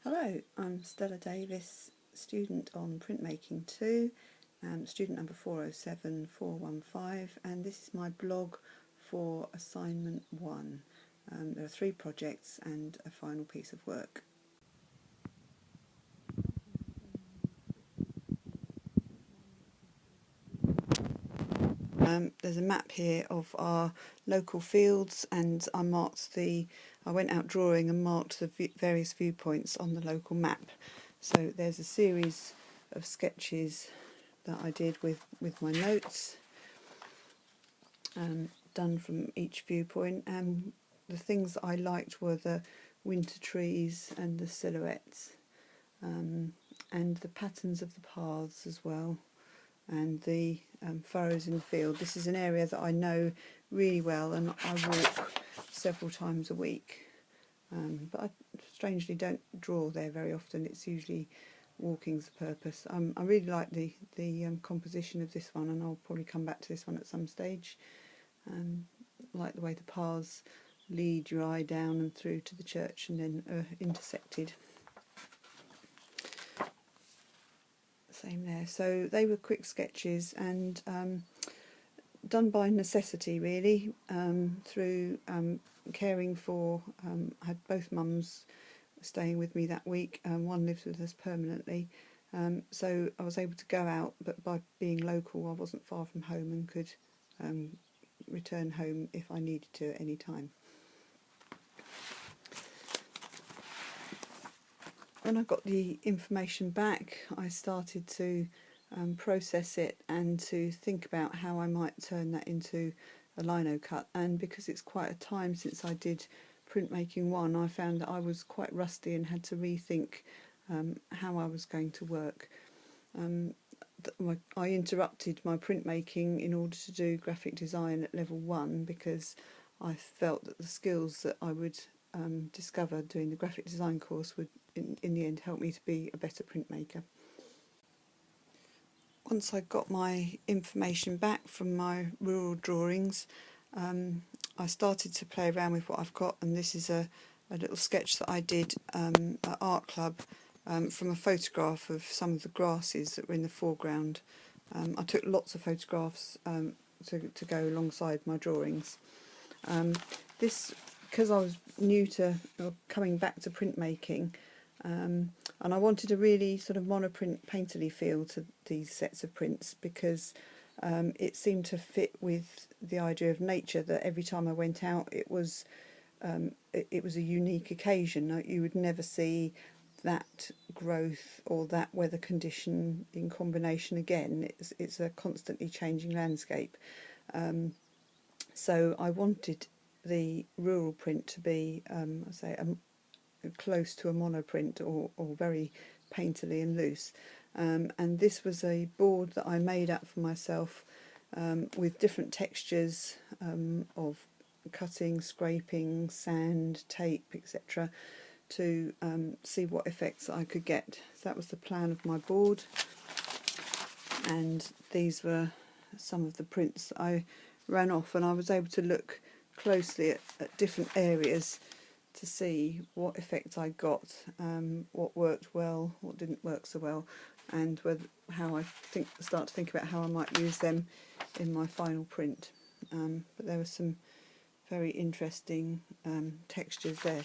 Hello, I'm Stella Davis, student on Printmaking 2, student number 407415, and this is my blog for assignment 1. There are 3 projects and a final piece of work. There's a map here of our local fields, and I went out drawing and marked the various viewpoints on the local map. So there's a series of sketches that I did with my notes, done from each viewpoint, and the things that I liked were the winter trees and the silhouettes, and the patterns of the paths as well, and the furrows in the field. This is an area that I know really well, and I walk several times a week, but I strangely don't draw there very often. It's usually walking's the purpose. I really like the composition of this one, and I'll probably come back to this one at some stage. Like the way the paths lead your eye down and through to the church and then intersected. Same there. So they were quick sketches and done by necessity, really, through caring for, I had both mums staying with me that week. One lives with us permanently, so I was able to go out, but by being local I wasn't far from home and could return home if I needed to at any time. When I got the information back, I started to process it and to think about how I might turn that into a lino cut. And because it's quite a time since I did Printmaking 1, I found that I was quite rusty and had to rethink how I was going to work. I interrupted my printmaking in order to do graphic design at level 1 because I felt that the skills that I would discover doing the graphic design course would in the end help me to be a better printmaker. Once I got my information back from my rural drawings, I started to play around with what I've got, and this is a little sketch that I did at Art Club from a photograph of some of the grasses that were in the foreground. I took lots of photographs to go alongside my drawings. Because I was new to coming back to printmaking, and I wanted a really sort of monoprint painterly feel to these sets of prints, because it seemed to fit with the idea of nature, that every time I went out it was a unique occasion. You would never see that growth or that weather condition in combination again. It's a constantly changing landscape. So I wanted the rural print to be, close to a monoprint or very painterly and loose. And this was a board that I made up for myself with different textures of cutting, scraping, sand, tape, etc., to see what effects I could get. So that was the plan of my board, and these were some of the prints that I ran off, and I was able to look closely at different areas to see what effect I got, what worked well, what didn't work so well, and how I start to think about how I might use them in my final print. But there were some very interesting textures there.